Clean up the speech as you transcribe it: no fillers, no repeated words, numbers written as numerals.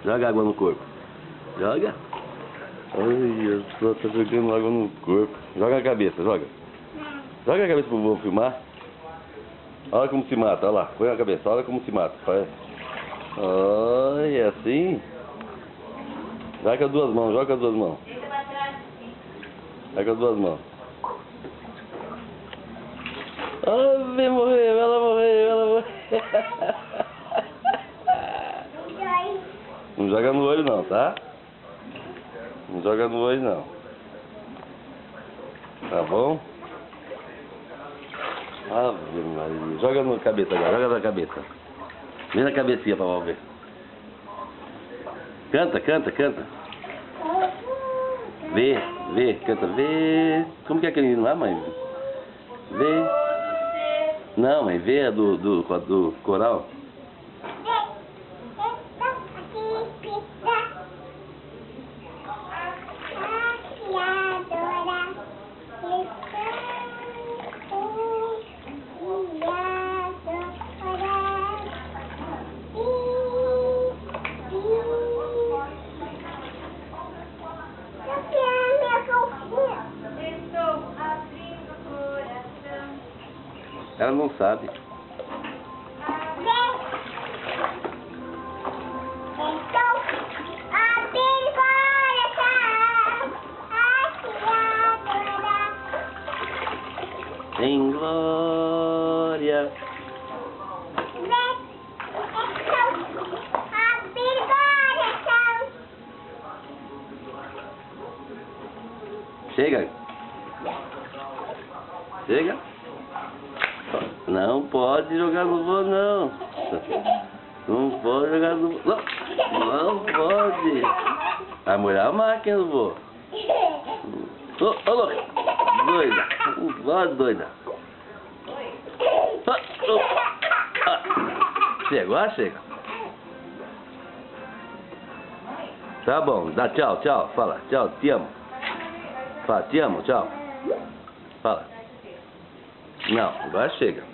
Joga água no corpo. Joga. Olha só, tá jogando água no corpo. Joga a cabeça, joga. Joga a cabeça pro vô filmar. Olha como se mata, olha lá. Põe a cabeça, olha como se mata. Olha, assim. Joga com as duas mãos, joga com as duas mãos. Joga com as duas mãos. Ave, morreu, ela morreu, ela morreu. Não joga no olho não, tá? Não joga no olho não. Tá bom? Ave Maria. Joga na cabeça agora, joga na cabeça. Vem na cabecinha pra ver. Canta, canta, canta. Vê, vê, canta, vê. Como que é aquele hino lá, mãe? Vê. Não, mãe, vê a do coral. Ela não sabe. Em glória. Chega. Chega. Não pode jogar no vô, não. Não pode jogar no vô. Não pode. Vai molhar a máquina do vô. Ô, louca. Doida. Vó doida. Chegou, chega. Tá bom, dá tchau, tchau. Fala, tchau, te amo. Fala, te amo, tchau. Fala. Não, agora chega.